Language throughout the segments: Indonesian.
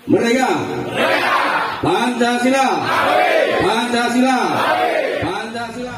Merdeka! Pancasila! Pancasila! Pancasila!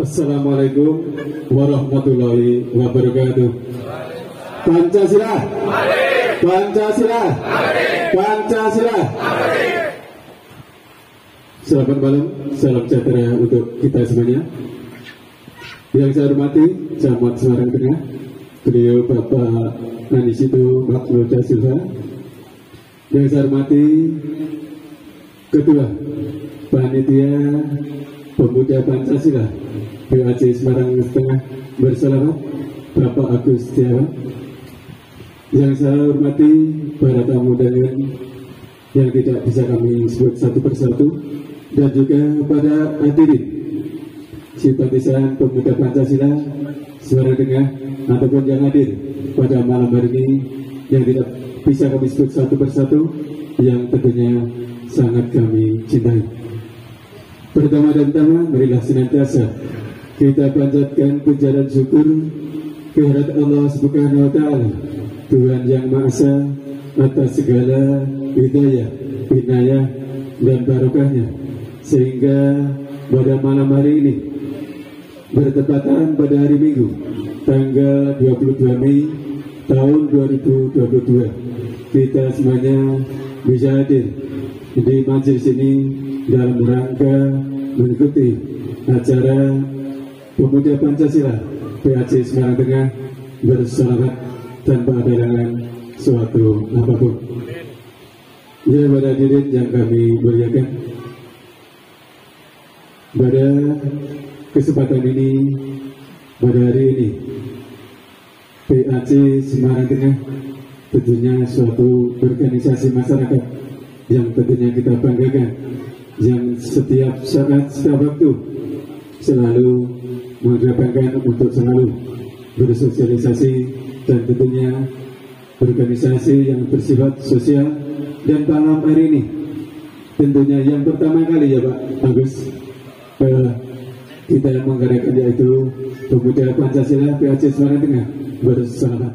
Assalamualaikum warahmatullahi wabarakatuh. Pancasila, Pancasila, Pancasila. Selamat malam, salam sejahtera untuk kita semuanya. Yang saya hormati Camat Semarang Tengah, beliau Bapak Nanisito Makluda Silva. Yang saya hormati Ketua Panitia Pemuda Pancasila PAC Semarang Tengah bersalamat Bapak Agus Setiawan. Yang saya hormati para tamu undangan yang tidak bisa kami sebut satu persatu, dan juga pada hadirin simpatisan Pemuda Pancasila Semarang Tengah ataupun yang hadir pada malam hari ini yang tidak bisa kami sebut satu persatu, yang tentunya sangat kami cintai. Pertama dan tama, marilah senantiasa kita panjatkan puja dan syukur kehadirat Allah Subhanahu wa Ta'ala, Tuhan yang Maha Esa, atas segala hidayah, inayah dan barokahnya, sehingga pada malam hari ini bertepatan pada hari Minggu tanggal 22 Mei tahun 2022, kita semuanya bisa hadir di majelis ini dalam rangka mengikuti acara Pemuda Pancasila PAC Semarang Tengah bersalamat tanpa ada halangan suatu apapun. Ya, pada hadirin yang kami muliakan, pada kesempatan ini, pada hari ini, PAC Semarang Tengah tentunya suatu organisasi masyarakat yang tentunya kita banggakan, yang setiap saat, setiap waktu selalu mengedepankan untuk selalu bersosialisasi dan tentunya organisasi yang bersifat sosial. Dan malam hari ini tentunya yang pertama kali ya Pak Agus kita menggerakkan, yaitu Pemuda Pancasila PAC Semarang Tengah bersalamat.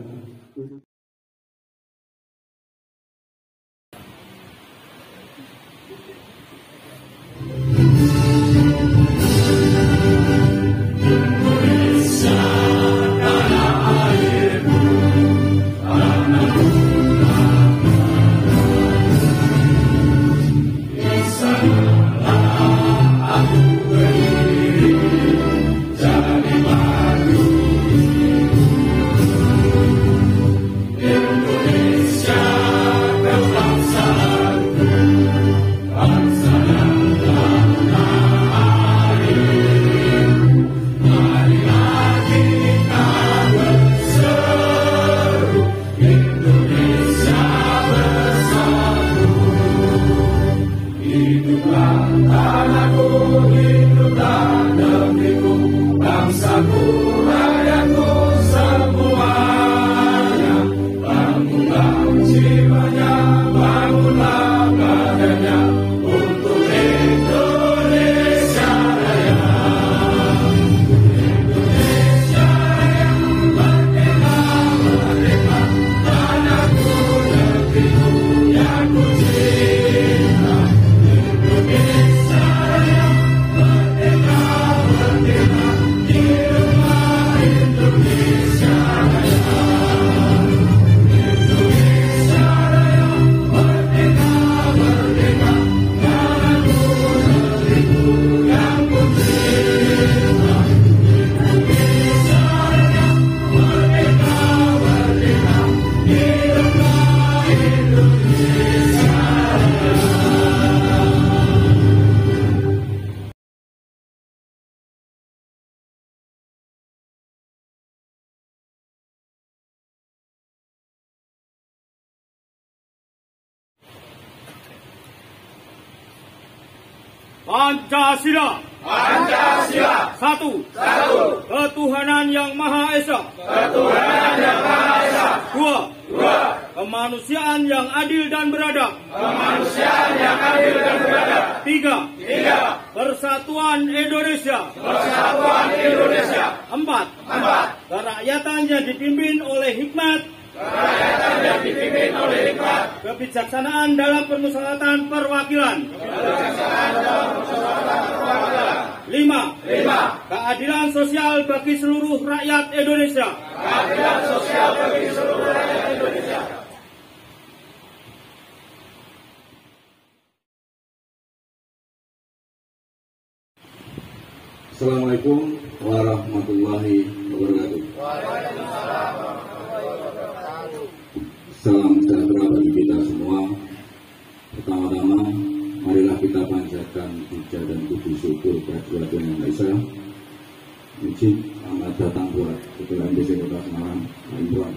Pancasila. Pancasila. Satu. Ketuhanan yang Maha Esa. Ketuhanan yang Maha Esa. Dua. Dua. Kemanusiaan yang adil dan beradab. Kemanusiaan yang adil dan beradab. Tiga. Tiga. Persatuan Indonesia. Persatuan Indonesia. Empat. Kerakyatan yang dipimpin oleh hikmat. Kerakyatan yang dipimpin oleh hikmat. Kebijaksanaan dalam permusyawaratan perwakilan. Lima. Keadilan sosial bagi seluruh rakyat Indonesia. Keadilan sosial bagi seluruh rakyat Indonesia. Assalamualaikum warahmatullahi wabarakatuh. Salam sejahtera bagi kita semua. Pertama-tama, marilah kita panjatkan puja dan puji syukur kehadirat Yang Maha Esa. Izin selamat datang buat Ketua MPC Kota Semarang, Pak Imran.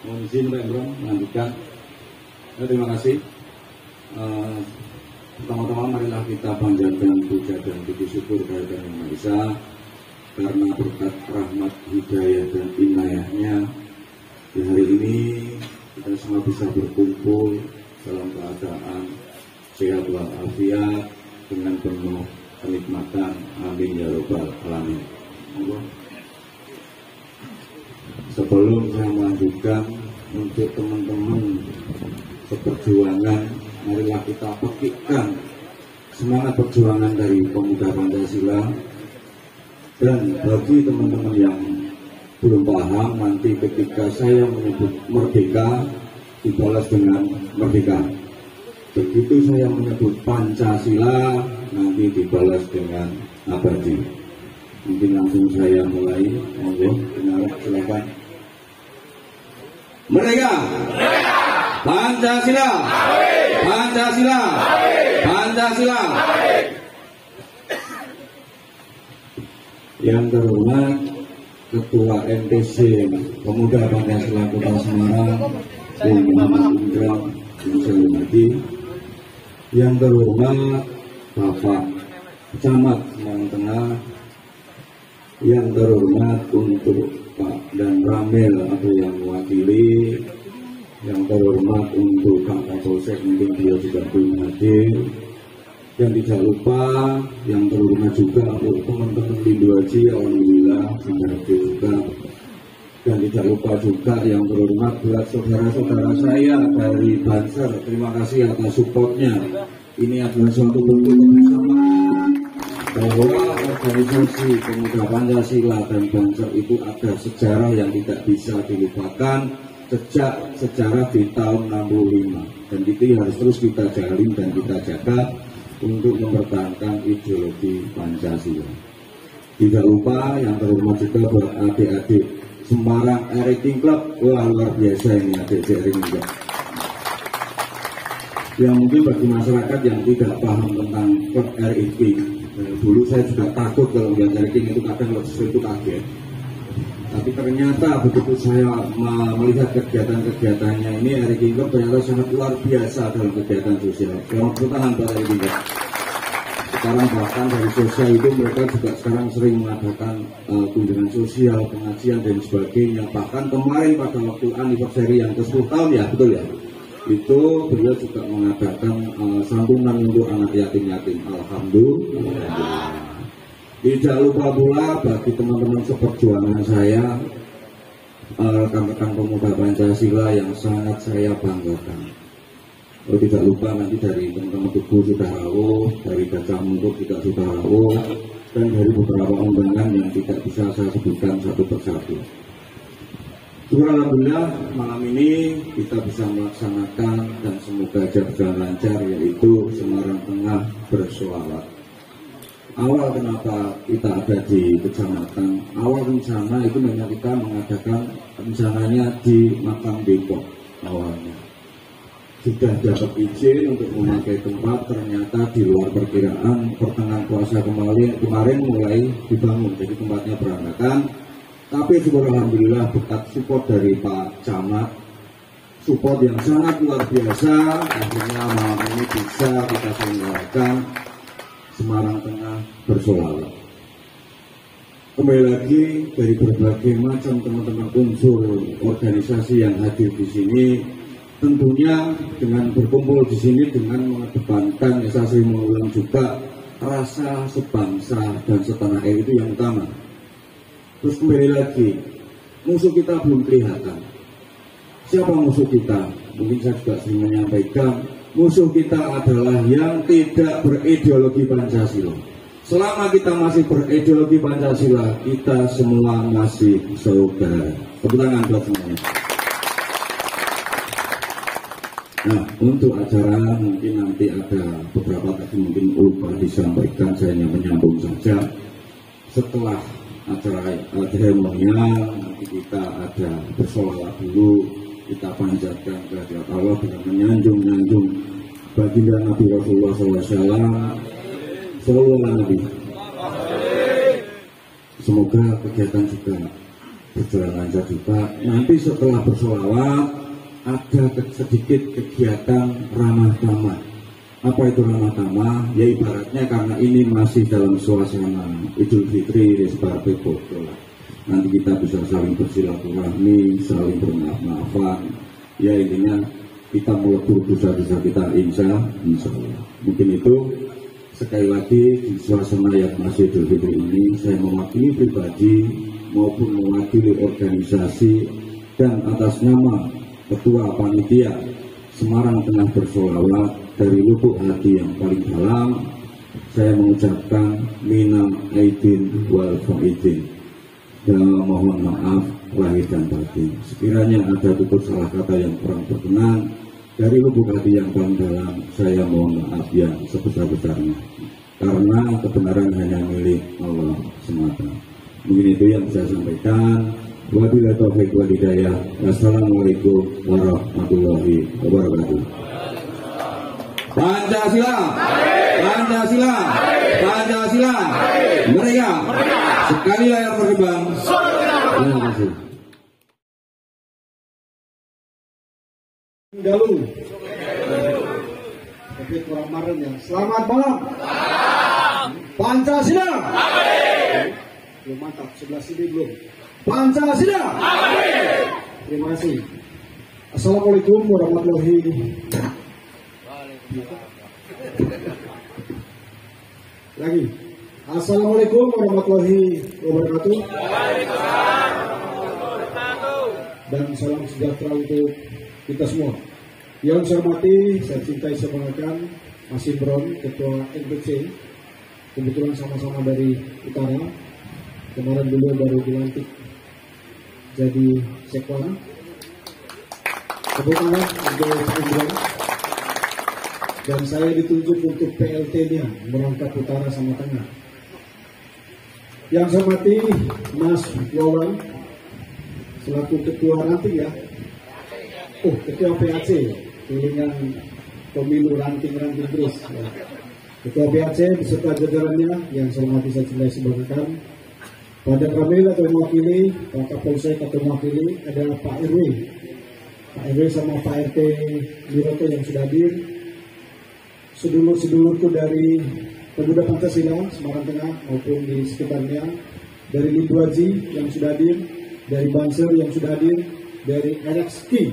Mohon izin Pak Imran melanjutkan. Terima kasih. Pertama-tama marilah kita panjatkan puja dan puji syukur kehadirat Yang Maha Esa, karena berkat rahmat, hidayah dan inayahnya di hari ini kita semua bisa berkumpul dalam keadaan sehat walafiat dengan penuh kenikmatan. Amin ya robbal alamin. Sebelum saya melanjutkan, untuk teman-teman seperjuangan, marilah kita petikkan semangat perjuangan dari pemuda Pancasila. Dan bagi teman-teman yang belum paham, nanti ketika saya menyebut merdeka dibalas dengan merdeka. Begitu saya menyebut Pancasila, nanti dibalas dengan abadi. Mungkin langsung saya mulai. Monggo, silakan. Merdeka! Pancasila! Pancasila! Pancasila! Yang terhormat Ketua MPC Pemuda Pancasila Kota Semarang, Bung Muhammad Indra, yang saya hormati. Yang terhormat Bapak Camat Semarang Tengah, yang terhormat untuk Pak dan Ramel atau yang mewakili, yang terhormat untuk Pak Kapolsek, mungkin dia juga belum hadir, yang tidak lupa yang terhormat juga untuk teman-teman Lindo Haji, alhamdulillah sudah hadir juga, dan tidak lupa juga yang terhormat buat saudara-saudara saya dari Banser, terima kasih atas supportnya. Ini adalah suatu bentuk kebersamaan bahwa organisasi Pemuda Pancasila dan Banser itu ada sejarah yang tidak bisa dilupakan sejak sejarah di tahun 65, dan itu harus terus kita jalin dan kita jaga untuk mempertahankan ideologi Pancasila. Tidak lupa yang terhormat juga buat adik-adik Semarang Racing Club, wah luar biasa ini adik-adik juga. Yang mungkin bagi masyarakat yang tidak paham tentang klub RIP, dulu saya juga takut kalau melihat ranking itu, kadang itu kaget. Tapi ternyata begitu saya melihat kegiatan-kegiatannya ini, ranking klub ternyata sangat luar biasa dalam kegiatan sosial. Selamat bertahan Pak ranking klub. Sekarang bahkan dari sosial itu mereka juga sekarang sering mengadakan kunjungan sosial, pengajian dan sebagainya. Bahkan kemarin pada waktu anniversary yang ke-10 tahun ya, betul ya? Itu beliau juga mengadakan santunan untuk anak yatim-yatim. Alhamdulillah. Tidak lupa pula bagi teman-teman seperjuangan saya, rekan-rekan pemuda Pancasila yang sangat saya banggakan. Tidak lupa nanti dari teman-teman Tugu sudah rawuh, dari Gajah Mungkur juga sudah rawuh, dan dari beberapa undangan yang tidak bisa saya sebutkan satu persatu. Alhamdulillah malam ini kita bisa melaksanakan dan semoga aja berjalan lancar, yaitu Semarang Tengah bersolawat. Awal kenapa kita ada di kecamatan, awal rencana itu memang kita mengadakan rencananya di makam Depok awalnya. Sudah dapat izin untuk memakai tempat, ternyata di luar perkiraan pertengahan puasa kemarin mulai dibangun, jadi tempatnya berantakan. Tapi alhamdulillah berkat support dari Pak Camat, support yang sangat luar biasa, akhirnya malam ini bisa kita selenggarakan Semarang Tengah bersolawat. Kembali lagi dari berbagai macam teman-teman unsur organisasi yang hadir di sini, tentunya dengan berkumpul di sini dengan mengedepankan saya mengulang juga rasa sebangsa dan setanah air itu yang utama. Terus kembali lagi, musuh kita belum kelihatan. Siapa musuh kita? Mungkin saya juga sering menyampaikan, musuh kita adalah yang tidak berideologi Pancasila. Selama kita masih berideologi Pancasila, kita semua masih saudara. Tepuk tangan buat semuanya. Nah, untuk acara mungkin nanti ada beberapa tadi mungkin lupa disampaikan, saya hanya menyambung saja. Setelah acara seremonial nanti kita ada bersolawat dulu, kita panjatkan kehadirat Allah dengan menyanjung baginda Nabi Rasulullah SAW. Sallallahu Nabi. Semoga kegiatan juga berjalan lancar juga. Nanti setelah bersolawat ada sedikit kegiatan ramah tamah. Apa itu ramah tamah? Ya ibaratnya karena ini masih dalam suasana Idul Fitri, Resbarbe Bogor. Nanti kita bisa saling bersilaturahmi, saling bermaaf-maafan. Ya intinya kita melebur dosa-dosa kita insya Allah. Mungkin itu sekali lagi di suasana yang masih Idul Fitri ini saya mewakili pribadi maupun mewakili organisasi dan atas nama Ketua Panitia Semarang Tengah bersolawat dari lubuk hati yang paling dalam, saya mengucapkan minal aidin wal faidin, dan mohon maaf lahir dan batin. Sekiranya ada tutur salah kata yang kurang berkenan, dari lubuk hati yang paling dalam saya mohon maaf yang sebesar-besarnya, karena kebenaran hanya milik Allah semata. Mungkin itu yang saya sampaikan. Wabillahi taufiq wal hidayah. Wassalamualaikum warahmatullahi wabarakatuh. Pancasila, Pancasila, Pancasila, mereka sekali layar berkembang. Terima kasih. Dalu, tapi kurang marah ya. Selamat malam. Pancasila. Belum mantap, sebelah sini belum. Pancasila. Terima kasih. Assalamualaikum warahmatullahi wabarakatuh. Lagi. Assalamualaikum warahmatullahi wabarakatuh. Dan salam sejahtera untuk kita semua. Yang saya hormati, saya cintai, saya banggakan Mas Imron, Ketua NPC. Kebetulan sama-sama dari utara. Kemarin beliau baru dilantik jadi sekwan. Tepuk tangan untuk Mas Imron. Dan saya ditunjuk untuk PLT-nya merangkap utara sama tengah. Yang saya hormati Mas Wawan selaku ketua ranting ya. Oh, ketua PAC, pilihan pemilu ranting terus. Ya. Ketua PAC beserta jajarannya yang saya hormati, saya cintai, sebanggakan. Pada Pramila atau mewakili, Pak Kapolsek atau mewakili adalah Pak RW. Pak RW sama Pak RT Wiroto yang sudah hadir. Sedulur-sedulurku dari Pemuda Pancasila Semarang Tengah maupun di sekitarnya, dari Lidwaji yang sudah hadir, dari Banser yang sudah hadir, dari RXK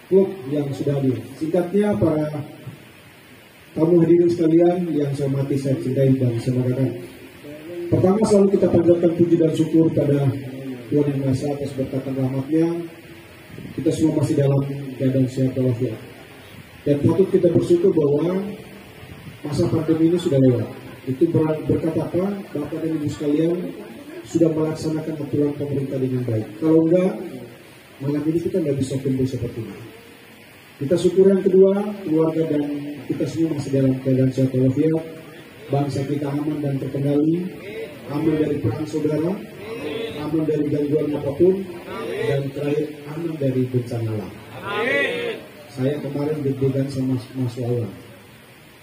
Klub yang sudah hadir. Singkatnya para tamu hadirin sekalian yang saya hormati, saya cintai dan saya banggakan. Pertama, selalu kita panjatkan puji dan syukur pada Tuhan Yang Maha Esa atas berkat dan rahmat-Nya. Kita semua masih dalam keadaan sehat walafiat. Dan patut kita bersyukur bahwa masa pandemi ini sudah lewat. Itu berkat apa? Bapak dan Ibu sekalian sudah melaksanakan aturan pemerintah dengan baik. Kalau enggak, malam ini kita nggak bisa kumpul seperti ini. Kita syukur yang kedua, keluarga dan kita semua masih dalam keadaan sehat walafiat, bangsa kita aman dan terkendali, aman dari perang saudara, aman dari gangguan apapun, dan terakhir aman dari bencana alam. Saya kemarin deg-degan sama Mas Wawan,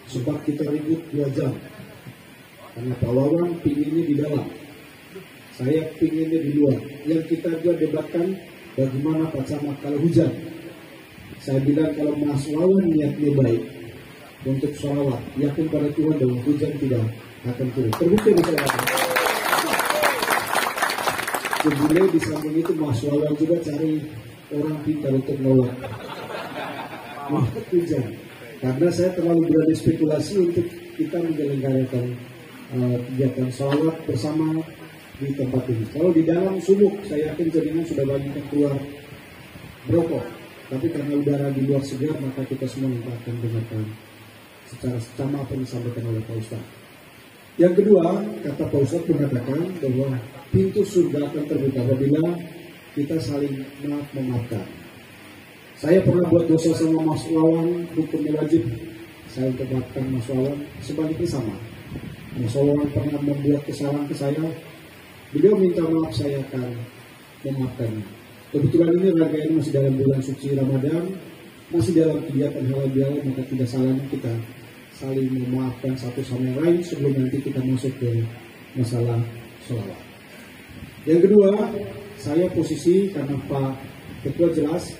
sebab kita ribut 2 jam, karena Pak Wawan pinginnya di dalam, saya pinginnya di luar. Yang kita juga debatkan bagaimana Pak Camat kalau hujan. Saya bilang kalau Mas Wawan niatnya baik untuk sholawat, yakin pada Tuhan bahwa hujan tidak akan turun. Terbukti misalnya. Kemudian di samping itu Mas Wawan juga cari orang pintar untuk nolak hujan. Karena saya terlalu berani spekulasi untuk kita menyelenggarakan kegiatan sholawat bersama di tempat ini. Kalau di dalam sumuk, saya yakin jaringan sudah banyak yang keluar berokok. Tapi karena udara di luar segar, maka kita semua akan dengarkan secara sama apa yang disampaikan oleh Pak Ustadz. Yang kedua, kata Pak Ustadz mengatakan bahwa pintu surga akan terbuka apabila kita saling memaafkan. Saya pernah buat dosa sama Mas Wawan, hukumnya wajib saya untuk maafkan Mas Wawan. Sebaliknya sama. Mas Wawan pernah membuat kesalahan ke saya, beliau minta maaf, saya akan memaafkannya. Kebetulan ini rangkaian masih dalam bulan suci Ramadan, masih dalam kegiatan halal bihalal, maka tidak salahnya kita saling memaafkan satu sama yang lain sebelum nanti kita masuk ke masalah sholawat. Yang kedua, saya posisi karena Pak Ketua jelas,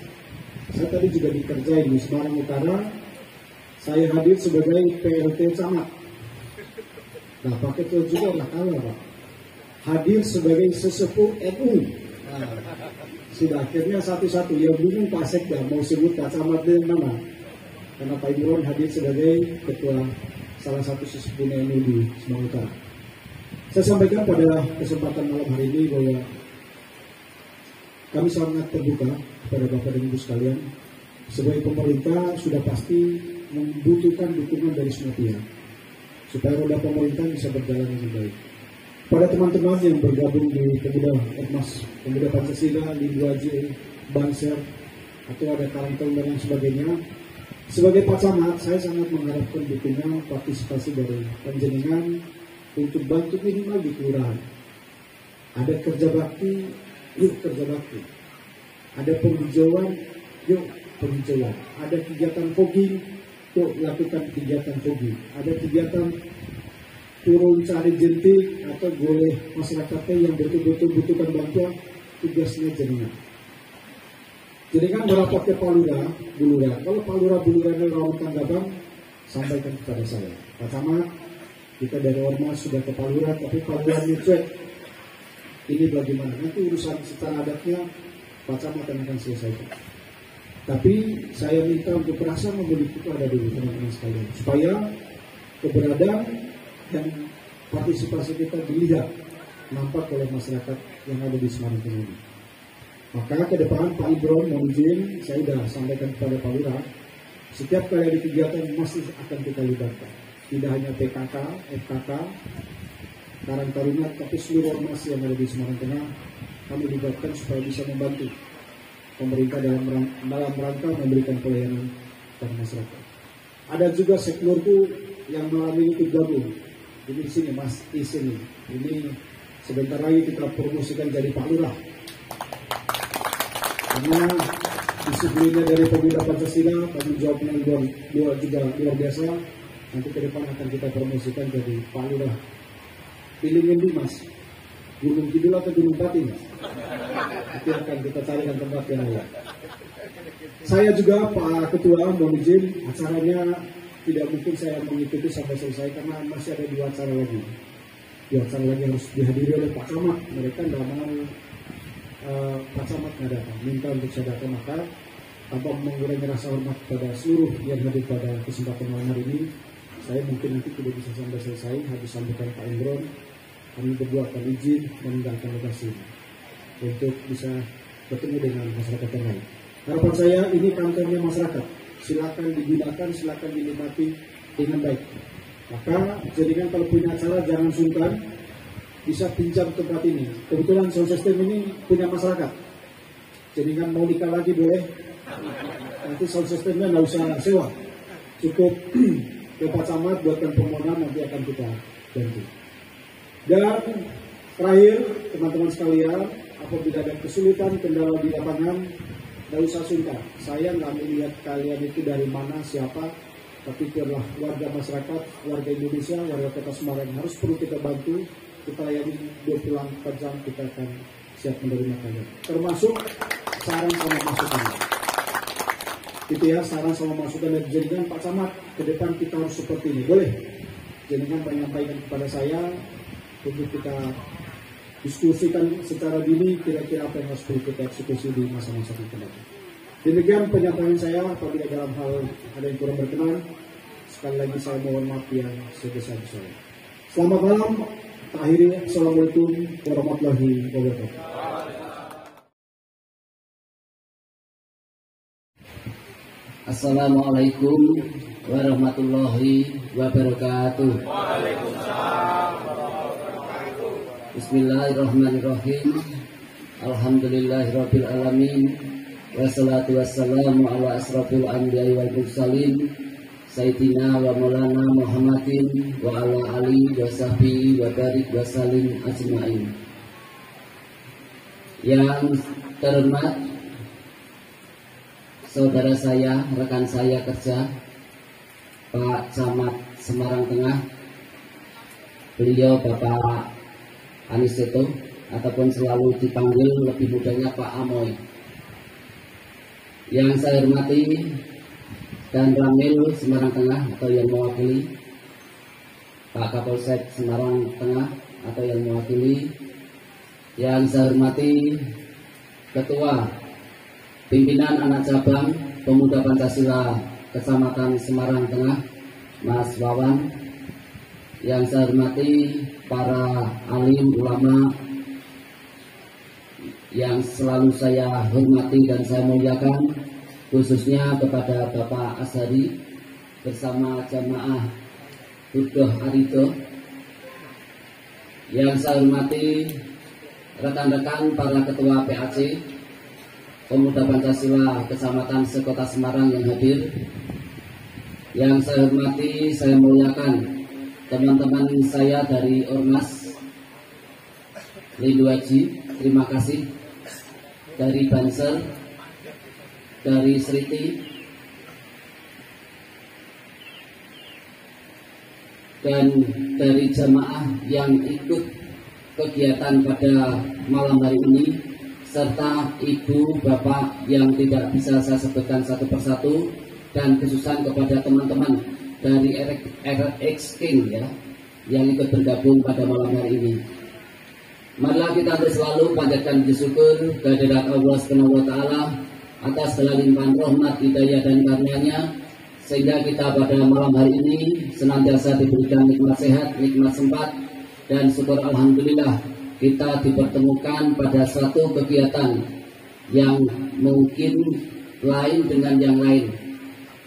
saya tadi juga dikerjain di Semarang Utara, saya hadir sebagai PLT Camat. Nah, Pak Ketua juga nggak kalah, Pak. Hadir sebagai sesepuh NU. Nah, sudah akhirnya satu-satu yang bingung Pak Sekda mau sebut Pak Camat yang mana, karena Pak Imron hadir sebagai ketua salah satu sesepuh NU di Semarang Utara. Saya sampaikan pada kesempatan malam hari ini bahwa kami sangat terbuka kepada Bapak dan Ibu sekalian. Sebagai pemerintah sudah pasti membutuhkan dukungan dari semua pihak supaya roda pemerintahan bisa berjalan dengan baik. Pada teman-teman yang bergabung di Pemuda Ormas, Pemuda Pancasila, Linduaji, Banser, atau ada Karang Taruna dan sebagainya, sebagai Pak Camat, saya sangat mengharapkan dukungan partisipasi dari panjenengan untuk bantu minimal di kelurahan. Ada kerja bakti, yuk kerja bakti. Ada penghijauan, yuk penghijauan. Ada kegiatan fogging, yuk lakukan kegiatan fogging. Ada kegiatan turun cari jentik atau boleh masyarakatnya yang betul-betul butuhkan bantuan, tugasnya jenengan. Jenengan merapat ke Pak Lurah, Bulura. Kalau Pak Lurah, Bulura ini orang Tanggabang, sampaikan kepada saya. Pak Camat, kita dari Ormas sudah ke Pak Lurah, tapi Pak Lurah ini cuek. Ini bagaimana? Nanti urusan secara adatnya Pak Camat akan selesaikan. Tapi saya minta untuk rasa memilih itu ada dulu teman-teman sekalian, supaya keberadaan dan partisipasi kita dilihat, nampak oleh masyarakat yang ada di Semarang ini. Maka ke depan Pak Imron mohon izin, saya sudah sampaikan kepada Pak Lurah, setiap kali ada kegiatan masih akan kita libatkan. Tidak hanya PKK, FKK, Karang Taruna, tapi seluruh ormas yang ada di Semarang Tengah kami libatkan supaya bisa membantu pemerintah dalam rangka memberikan pelayanan kepada masyarakat. Ada juga sektorku yang malam ini tergabung. Ini di sini Mas di sini. Ini sebentar lagi kita promosikan jadi Pak Lurah. Karena disiplinnya dari Pemuda Pancasila, tanggung jawabnya juga luar biasa. Nanti ke depan akan kita promosikan jadi Pak Lurah. Pilih Mas, Gunung Kidul atau Gunung Pati, Mas? Nanti akan kita carikan tempat yang lain. Saya juga Pak Ketua mohon izin, acaranya tidak mungkin saya mengikuti sampai selesai karena masih ada 2 acara lagi. 2 acara lagi harus dihadiri oleh Pak Camat. Mereka tidak mau Pak Camat nggak datang, minta untuk saya datang, maka tanpa mengurangi rasa hormat kepada seluruh yang hadir pada kesempatan malam hari ini, saya mungkin nanti tidak bisa sampai selesai. Habis sampaikan Pak Imron, kami berdua akan izin meninggalkan lokasi untuk bisa bertemu dengan masyarakat yang lain. Harapan saya ini kantornya masyarakat, silakan digunakan, silakan dinikmati dengan baik. Maka jadikan kalau punya acara jangan sungkan, bisa pinjam tempat ini. Kebetulan sound system ini punya masyarakat. Jadi kan mau nikah lagi boleh. Nanti sound systemnya nggak usah sewa. Cukup ke Pak Camat buatkan permohonan, nanti akan kita bantu. Dan terakhir, teman-teman sekalian, apabila ada kesulitan kendala di lapangan, tidak usah sungkan. Saya nggak melihat kalian itu dari mana, siapa, tapi itu adalah warga masyarakat, warga Indonesia, warga Kota Semarang yang harus perlu kita bantu. Kita layani 24 jam, kita akan siap menerima kalian. Termasuk saran sama masukan. Itu ya, saran sama masukan dan jadikan Pak Camat ke depan kita harus seperti ini. Boleh? Jadikan menyampaikan kepada saya untuk kita diskusikan secara dini kira-kira apa yang harus perlu kita eksekusi di masa-masa yang datang. Demikian penyampaian saya. Apabila dalam hal ada yang kurang berkenan, sekali lagi saya mohon maaf yang sebesar-besarnya. Selamat malam. Akhirnya, Assalamualaikum warahmatullahi wabarakatuh. Assalamualaikum warahmatullahi wabarakatuh. Bismillahirrahmanirrahim. Alhamdulillahirabbil alamin. Wassalatu wassalamu ala asrofil anbiya'i wal mursalin Sayyidina wa maulana Muhammadin wa ala ali wa sahbihi wa barik wa salim ajma'in. Yang terhormat saudara saya, rekan saya kerja, Pak Camat Semarang Tengah, beliau Bapak Aniseto, ataupun selalu dipanggil lebih mudahnya Pak Amoy. Yang saya hormati dan Ramil Semarang Tengah atau yang mewakili, Pak Kapolsek Semarang Tengah atau yang mewakili. Yang saya hormati Ketua Pimpinan Anak Cabang Pemuda Pancasila Kecamatan Semarang Tengah, Mas Wawan. Yang saya hormati para alim ulama yang selalu saya hormati dan saya muliakan, khususnya kepada Bapak Azhari bersama jamaah Hurdoh Arido. Yang saya hormati rekan-rekan para ketua PAC Pemuda Pancasila Kecamatan Sekota Semarang yang hadir. Yang saya hormati, saya muliakan teman-teman saya dari Ormas Lindu Haji, terima kasih. Dari Banser, dari Sriti, dan dari jamaah yang ikut kegiatan pada malam hari ini, serta ibu bapak yang tidak bisa saya sebutkan satu persatu, dan khususan kepada teman-teman dari RX King ya, yang ikut bergabung pada malam hari ini. Marilah kita selalu panjatkan puji syukur kehadirat Allah Subhanahu wa taala atas segala limpahan rahmat, hidayah dan karunia-Nya, sehingga kita pada malam hari ini senantiasa diberikan nikmat sehat, nikmat sempat, dan syukur alhamdulillah kita dipertemukan pada suatu kegiatan yang mungkin lain dengan yang lain.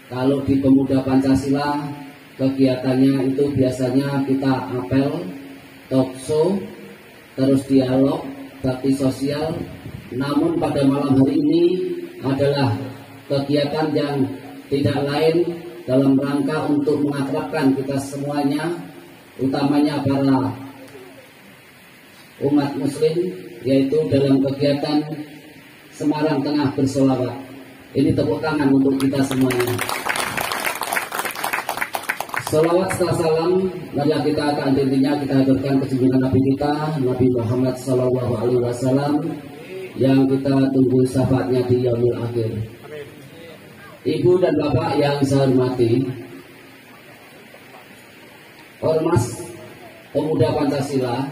Kalau di Pemuda Pancasila kegiatannya itu biasanya kita apel, talk show, terus dialog, bakti sosial. Namun pada malam hari ini adalah kegiatan yang tidak lain dalam rangka untuk mengakrabkan kita semuanya, utamanya para umat muslim, yaitu dalam kegiatan Semarang Tengah Bersolawat. Ini tepuk tangan untuk kita semuanya. Salawat setelah salam, marilah kita akan intinya kita haturkan kejunjungan Nabi kita, Nabi Muhammad SAW, yang kita tunggu syafaatnya di yaumil akhir. Ibu dan bapak yang saya hormati, Ormas Pemuda Pancasila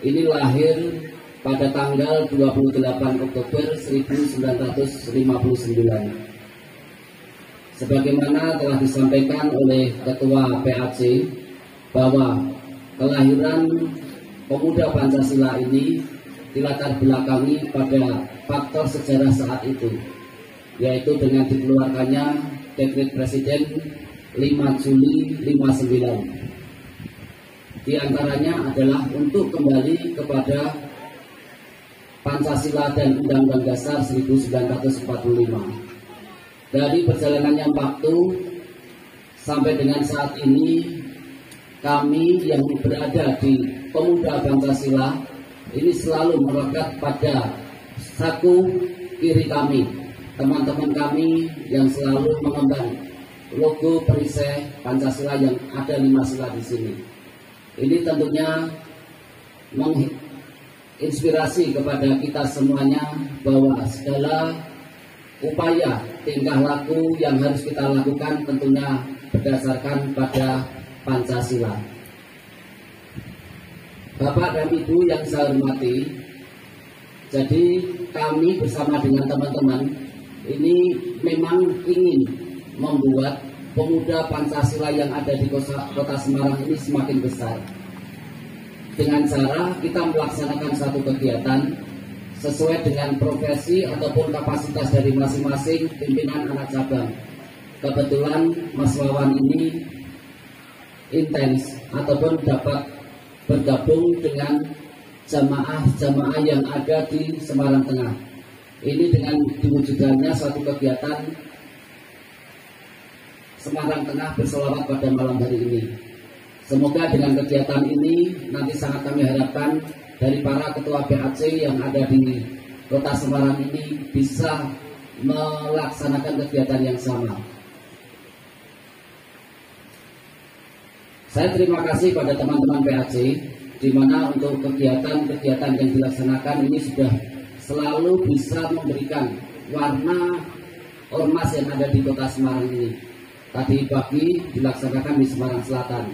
ini lahir pada tanggal 28 Oktober 1959. Sebagaimana telah disampaikan oleh Ketua PAC bahwa kelahiran Pemuda Pancasila ini dilatar belakangi pada faktor sejarah saat itu, yaitu dengan dikeluarkannya Dekret Presiden 5 Juli 59. Di antaranya adalah untuk kembali kepada Pancasila dan Undang-Undang Dasar 1945. Dari perjalanannya waktu sampai dengan saat ini, kami yang berada di Pemuda Pancasila ini selalu melekat pada saku kiri kami, teman-teman kami yang selalu mengemban logo perisai Pancasila yang ada 5 sila di sini. Ini tentunya menginspirasi kepada kita semuanya bahwa segala upaya tingkah laku yang harus kita lakukan tentunya berdasarkan pada Pancasila. Bapak dan Ibu yang saya hormati, jadi kami bersama dengan teman-teman ini memang ingin membuat pemuda Pancasila yang ada di Kota Semarang ini semakin besar. Dengan cara kita melaksanakan satu kegiatan sesuai dengan profesi ataupun kapasitas dari masing-masing pimpinan anak cabang. Kebetulan Mas Wawan ini intens ataupun dapat bergabung dengan jamaah-jamaah yang ada di Semarang Tengah. Ini dengan diwujudkannya suatu kegiatan Semarang Tengah berselawat pada malam hari ini. Semoga dengan kegiatan ini nanti sangat kami harapkan dari para ketua PAC yang ada di Kota Semarang ini bisa melaksanakan kegiatan yang sama. Saya terima kasih pada teman-teman PAC di mana untuk kegiatan-kegiatan yang dilaksanakan ini sudah selalu bisa memberikan warna ormas yang ada di Kota Semarang ini. Tadi pagi dilaksanakan di Semarang Selatan.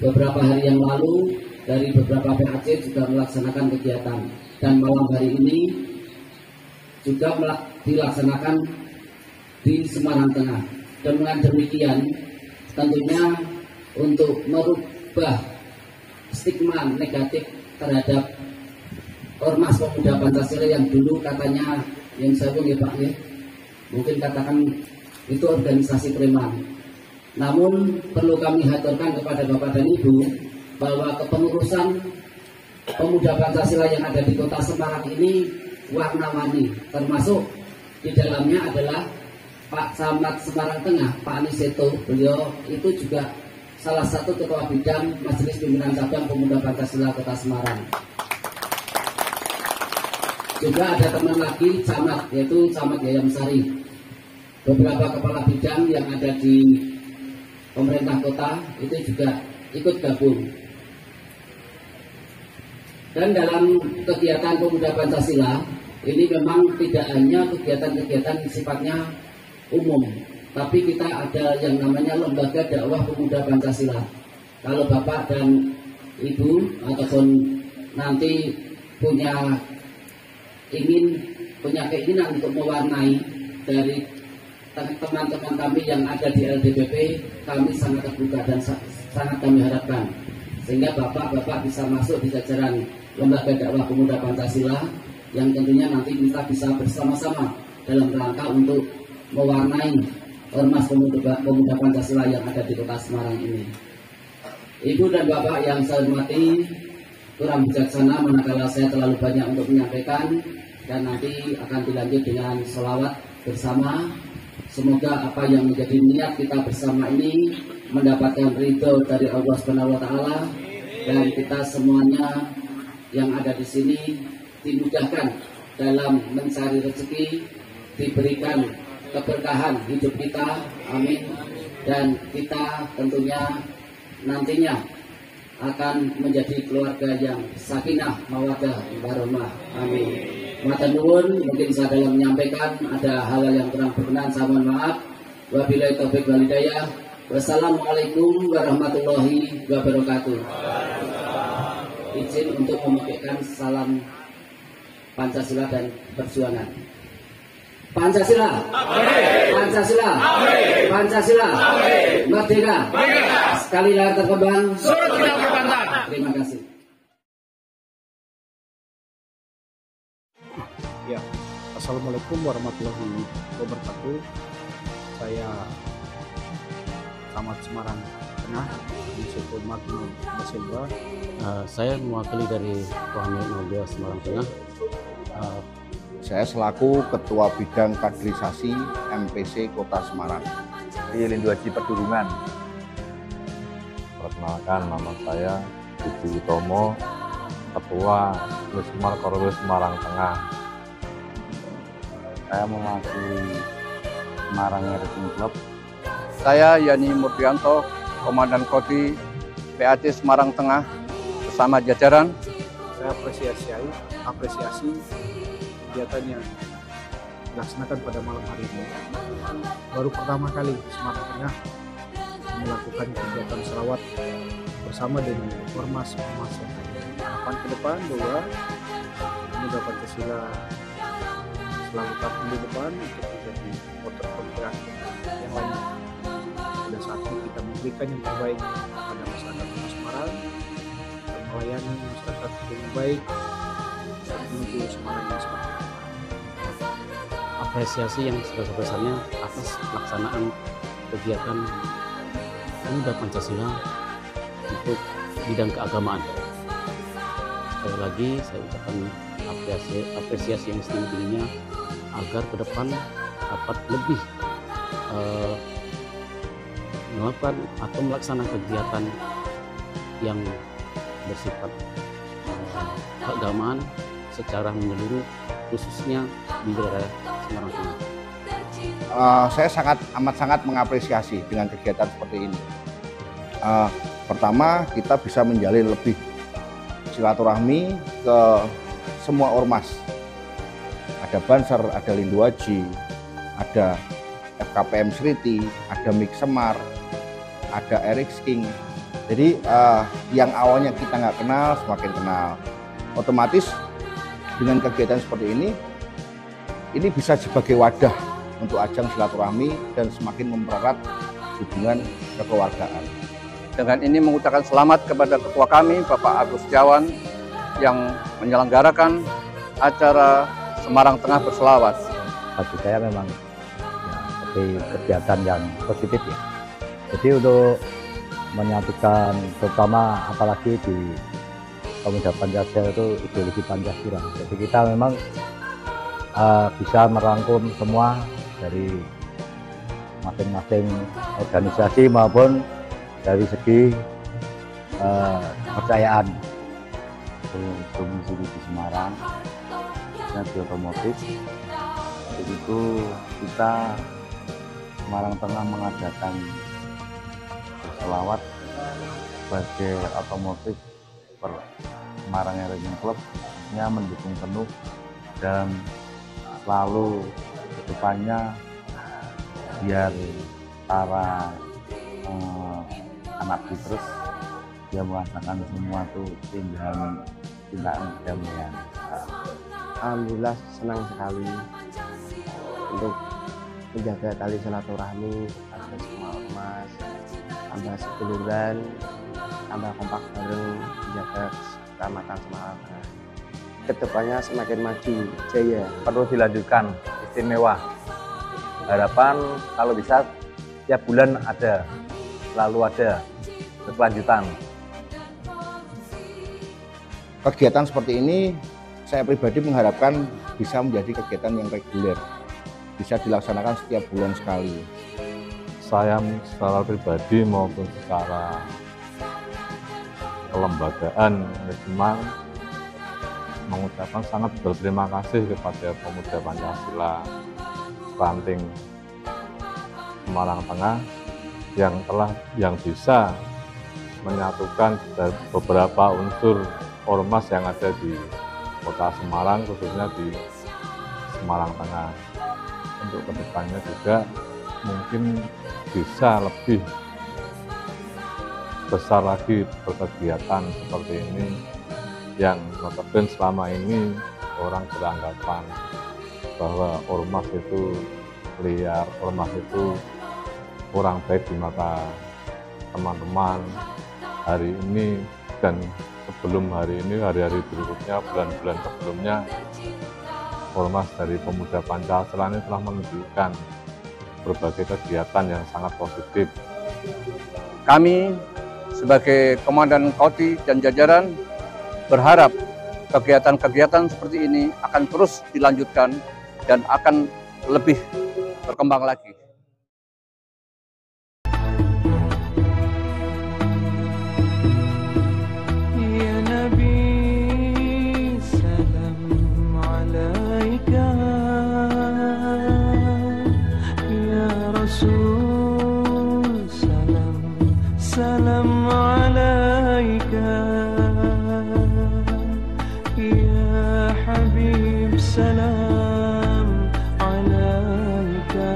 Beberapa hari yang lalu dari beberapa PAC juga melaksanakan kegiatan, dan malam hari ini juga dilaksanakan di Semarang Tengah. Dengan demikian tentunya untuk merubah stigma negatif terhadap ormas pemuda Pancasila yang dulu katanya yang saya ya Pak ya, mungkin katakan itu organisasi preman. Namun perlu kami haturkan kepada Bapak dan Ibu bahwa kepengurusan pemuda Pancasila yang ada di Kota Semarang ini warna-warni, termasuk di dalamnya adalah Pak Camat Semarang Tengah, Pak Aniseto. Beliau itu juga salah satu ketua bidang Majelis Pimpinan Cabang Pemuda Pancasila Kota Semarang. Juga ada teman lagi camat, yaitu Camat Yayam Sari. Beberapa kepala bidang yang ada di pemerintah kota itu juga ikut gabung. Dan dalam kegiatan Pemuda Pancasila ini memang tidak hanya kegiatan-kegiatan sifatnya umum, tapi kita ada yang namanya Lembaga Dakwah Pemuda Pancasila. Kalau Bapak dan Ibu ataupun nanti punya keinginan untuk mewarnai dari teman-teman kami yang ada di LDPP, kami sangat terbuka dan sangat kami harapkan sehingga Bapak bisa masuk di jajaran Lembaga Dakwah Pemuda Pancasila yang tentunya nanti kita bisa bersama-sama dalam rangka untuk mewarnai ormas pemuda Pancasila yang ada di Kota Semarang ini. Ibu dan Bapak yang saya hormati, kurang bijaksana manakala saya terlalu banyak untuk menyampaikan, dan nanti akan dilanjut dengan sholawat bersama. Semoga apa yang menjadi niat kita bersama ini mendapatkan ridho dari Allah Subhanahu wa Ta'ala, dan kita semuanya yang ada di sini dimudahkan dalam mencari rezeki, diberikan keberkahan hidup kita, amin. Dan kita tentunya nantinya akan menjadi keluarga yang sakinah, mawaddah, warahmah, amin. Matur nuwun, mungkin saya dalam menyampaikan ada hal yang kurang berkenan, saya mohon maaf. Wabillahi taufiq wal hidayah. Wassalamualaikum warahmatullahi wabarakatuh. Izin untuk memikirkan salam Pancasila dan perjuangan. Pancasila, Pancasila, Pancasila, Merdeka, sekali lahir terkembang. Terima kasih. Ya, Assalamualaikum warahmatullahi wabarakatuh. Saya Camat Semarang Tengah, Inspektur Martin Basilwa. Saya mewakili dari Koramil 02 Semarang Tengah. Saya selaku Ketua Bidang Kaderisasi MPC Kota Semarang. Lindu Haji Pedurungan. Perkenalkan, nama saya Budi Utomo, Ketua Wismar Korwil Semarang Tengah. Saya mewakili Semarang Racing Club. Saya Yani Murdianto, Komandan Koti PAC Semarang Tengah bersama jajaran. Saya apresiasi kegiatan yang dilaksanakan pada malam hari ini. Baru pertama kali Semarang Tengah melakukan kegiatan selawat bersama dengan ormas-ormas yang lain. Harapan ke depan bahwa Pemuda Pancasila selalu tampil di depan untuk menjadi motor penggerak yang lain. Pada saat ini kita memberikan yang terbaik pada masyarakat Kota Semarang dan melayani masyarakat dengan baik menuju Semarang yang semakin depan. Apresiasi yang sebesar-besarnya atas pelaksanaan kegiatan Pemuda Pancasila untuk bidang keagamaan. Sekali lagi saya ucapkan apresiasi yang setinggi-tingginya agar ke depan dapat lebih melakukan atau melaksanakan kegiatan yang bersifat keagamaan secara menyeluruh, khususnya di daerah Semarang Tengah. Saya amat sangat mengapresiasi dengan kegiatan seperti ini. Pertama, kita bisa menjalin lebih silaturahmi ke semua ormas. Ada Banser, ada Lindu Haji, ada FKPM Sriti, ada Mik Semar, ada Eric King. Jadi yang awalnya kita nggak kenal semakin kenal. Otomatis dengan kegiatan seperti ini bisa sebagai wadah untuk ajang silaturahmi dan semakin mempererat hubungan kekeluargaan. Dengan ini mengucapkan selamat kepada ketua kami, Bapak Agus Setiawan, yang menyelenggarakan acara Semarang Tengah berselawat. Bagi saya memang seperti kegiatan yang positif ya. Jadi untuk menyatukan, terutama apalagi di Pemuda Pancasila itu ideologi Pancasila. Jadi kita memang bisa merangkum semua dari masing-masing organisasi maupun dari segi kepercayaan. Domisili di Semarang dan di otomotif. Begitu kita Semarang Tengah mengadakan selawat sebagai otomotif per Semarang Racing Club nya mendukung penuh dan selalu kedepannya biar para anak terus dia merasakan semua tuh tindakan kedamaian. Alhamdulillah senang sekali untuk menjaga tali silaturahmi ada semua ormas, tambah seduluran, tambah kompak bareng, menjaga keselamatan Semarang. Kedepannya semakin maju jaya. Perlu dilanjutkan, istimewa. Harapan kalau bisa tiap bulan ada, selalu ada berkelanjutan. Kegiatan seperti ini saya pribadi mengharapkan bisa menjadi kegiatan yang reguler, bisa dilaksanakan setiap bulan sekali. Saya secara pribadi maupun secara kelembagaan manajemen mengucapkan sangat berterima kasih kepada Pemuda Pancasila Ranting Semarang Tengah yang bisa menyatukan beberapa unsur ormas yang ada di Kota Semarang, khususnya di Semarang Tengah. Untuk kedepannya juga mungkin bisa lebih besar lagi berkegiatan seperti ini yang notabene selama ini orang beranggapan bahwa ormas itu liar, ormas itu kurang baik di mata teman-teman. Hari ini dan sebelum hari ini, hari-hari berikutnya, bulan-bulan sebelumnya, ormas dari Pemuda Pancasila ini telah menunjukkan berbagai kegiatan yang sangat positif. Kami sebagai Komandan Koti dan jajaran berharap kegiatan-kegiatan seperti ini akan terus dilanjutkan dan akan lebih berkembang lagi. Ya Nabi, salam alaika, ya Rasul, salam alaika, ya Habib, salam alaika,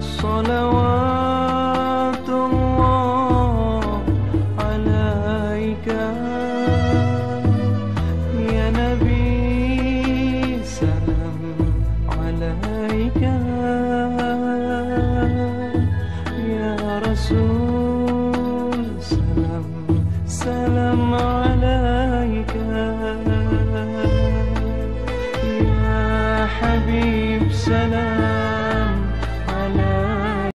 salawatullah alaika, ya Nabi, salam alaika, ya Rasul, salam alaika, ya Habib, salam alaika.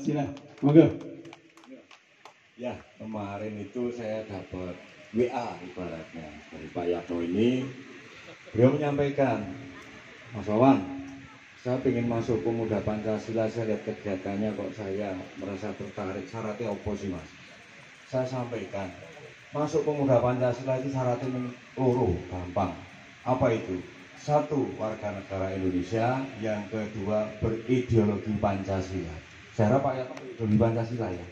Silah, monggo. Ya, kemarin itu saya dapat WA ibaratnya dari Pak Yatno ini. Beliau menyampaikan, Mas Wawan, saya ingin masuk Pemuda Pancasila, saya lihat kegiatannya kok saya merasa tertarik. Syaratnya apa sih Mas? Saya sampaikan, masuk Pemuda Pancasila itu syaratnya loro, gampang. Apa itu? Satu, warga negara Indonesia. Yang kedua, berideologi Pancasila. Saya harap Pak Yatno berideologi Pancasila ya.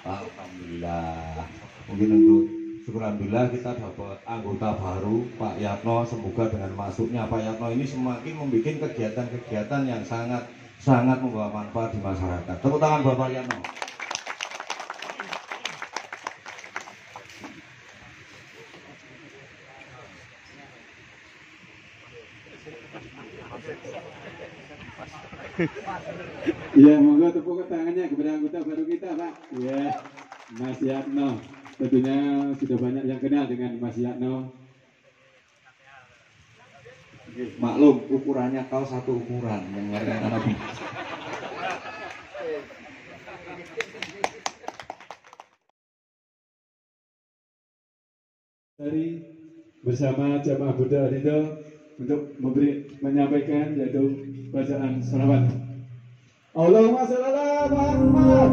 Alhamdulillah. Mungkin untuk syukur alhamdulillah kita dapat anggota baru Pak Yatno. Semoga dengan masuknya Pak Yatno ini semakin membuat kegiatan-kegiatan yang sangat membawa manfaat di masyarakat. Tepuk tangan buat Pak Yatno. Ya, monggo tepuk tangannya kepada anggota baru kita, Pak. Ya, Mas Yatno. Tentunya sudah banyak yang kenal dengan Mas Yatno. Maklum, ukurannya kau satu ukuran yang warna Nabi. Dari bersama jamaah Buddha Ridho untuk menyampaikan yaitu bacaan salawat. Allahumma sholli ala Muhammad.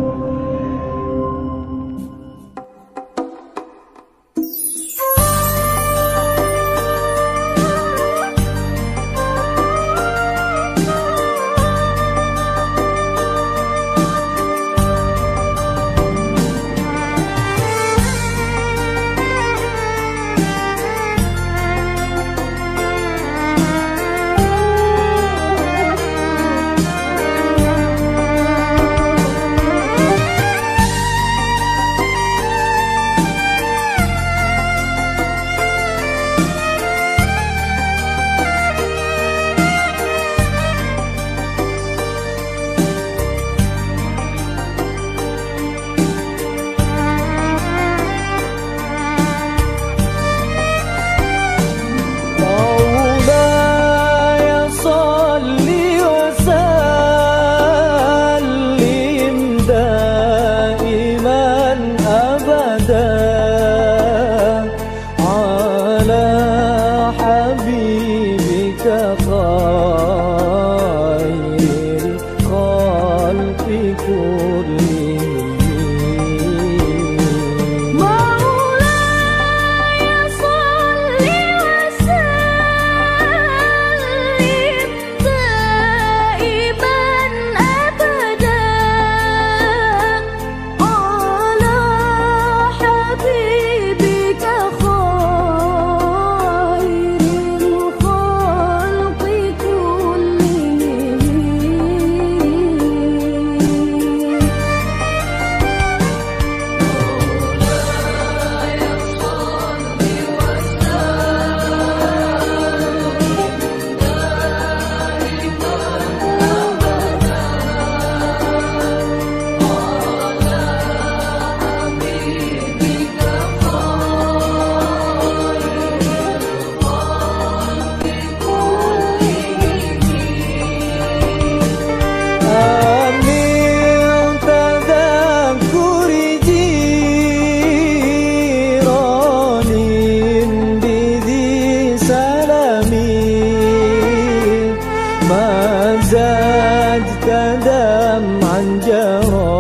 يرى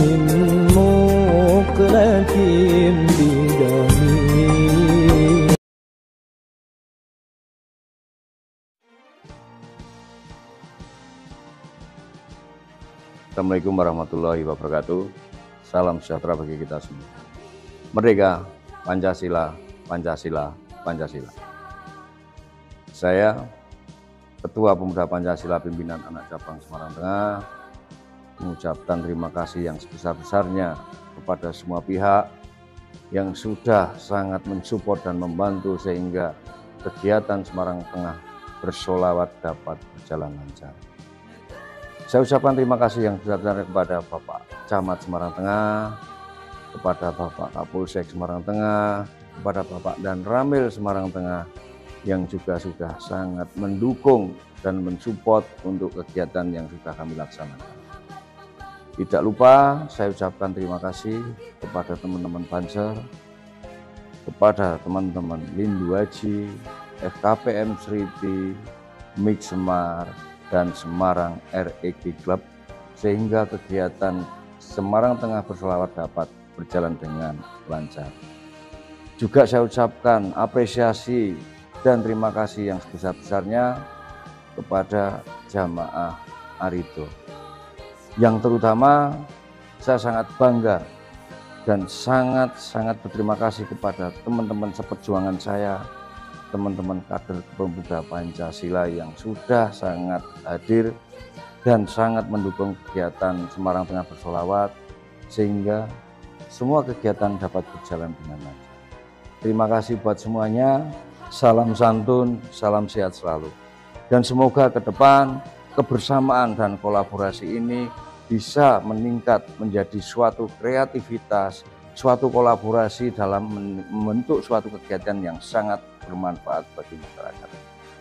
من مقلة بدمي. Assalamualaikum warahmatullahi wabarakatuh. Salam sejahtera bagi kita semua. Merdeka, Pancasila, Pancasila, Pancasila. Saya, Ketua Pemuda Pancasila Pimpinan Anak Cabang Semarang Tengah, mengucapkan terima kasih yang sebesar-besarnya kepada semua pihak yang sudah sangat mensupport dan membantu sehingga kegiatan Semarang Tengah bersolawat dapat berjalan lancar. Saya ucapkan terima kasih yang besar-besarnya kepada Bapak Camat Semarang Tengah, kepada Bapak Kapolsek Semarang Tengah, kepada Bapak Dan Ramil Semarang Tengah yang juga sudah sangat mendukung dan mensupport untuk kegiatan yang sudah kami laksanakan. Tidak lupa saya ucapkan terima kasih kepada teman-teman Banser, kepada teman-teman Lindu Haji, FKPM Sriti, Mix Semar, dan Semarang REG Club sehingga kegiatan Semarang Tengah bersolawat dapat berjalan dengan lancar. Juga saya ucapkan apresiasi dan terima kasih yang sebesar-besarnya kepada jamaah Arido. Yang terutama saya sangat bangga dan sangat berterima kasih kepada teman-teman seperjuangan saya, teman-teman kader pemuda Pancasila yang sudah sangat hadir dan sangat mendukung kegiatan Semarang Tengah bersolawat sehingga semua kegiatan dapat berjalan dengan lancar. Terima kasih buat semuanya, salam santun, salam sehat selalu. Dan semoga ke depan kebersamaan dan kolaborasi ini bisa meningkat menjadi suatu kreativitas, suatu kolaborasi dalam membentuk suatu kegiatan yang sangat bermanfaat bagi masyarakat.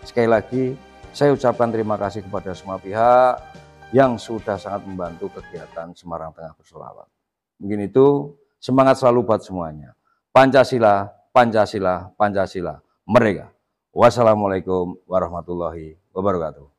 Sekali lagi, saya ucapkan terima kasih kepada semua pihak yang sudah sangat membantu kegiatan Semarang Tengah bersolawat. Mungkin itu, semangat selalu buat semuanya. Pancasila, Pancasila, Pancasila, merdeka. Wassalamualaikum warahmatullahi wabarakatuh.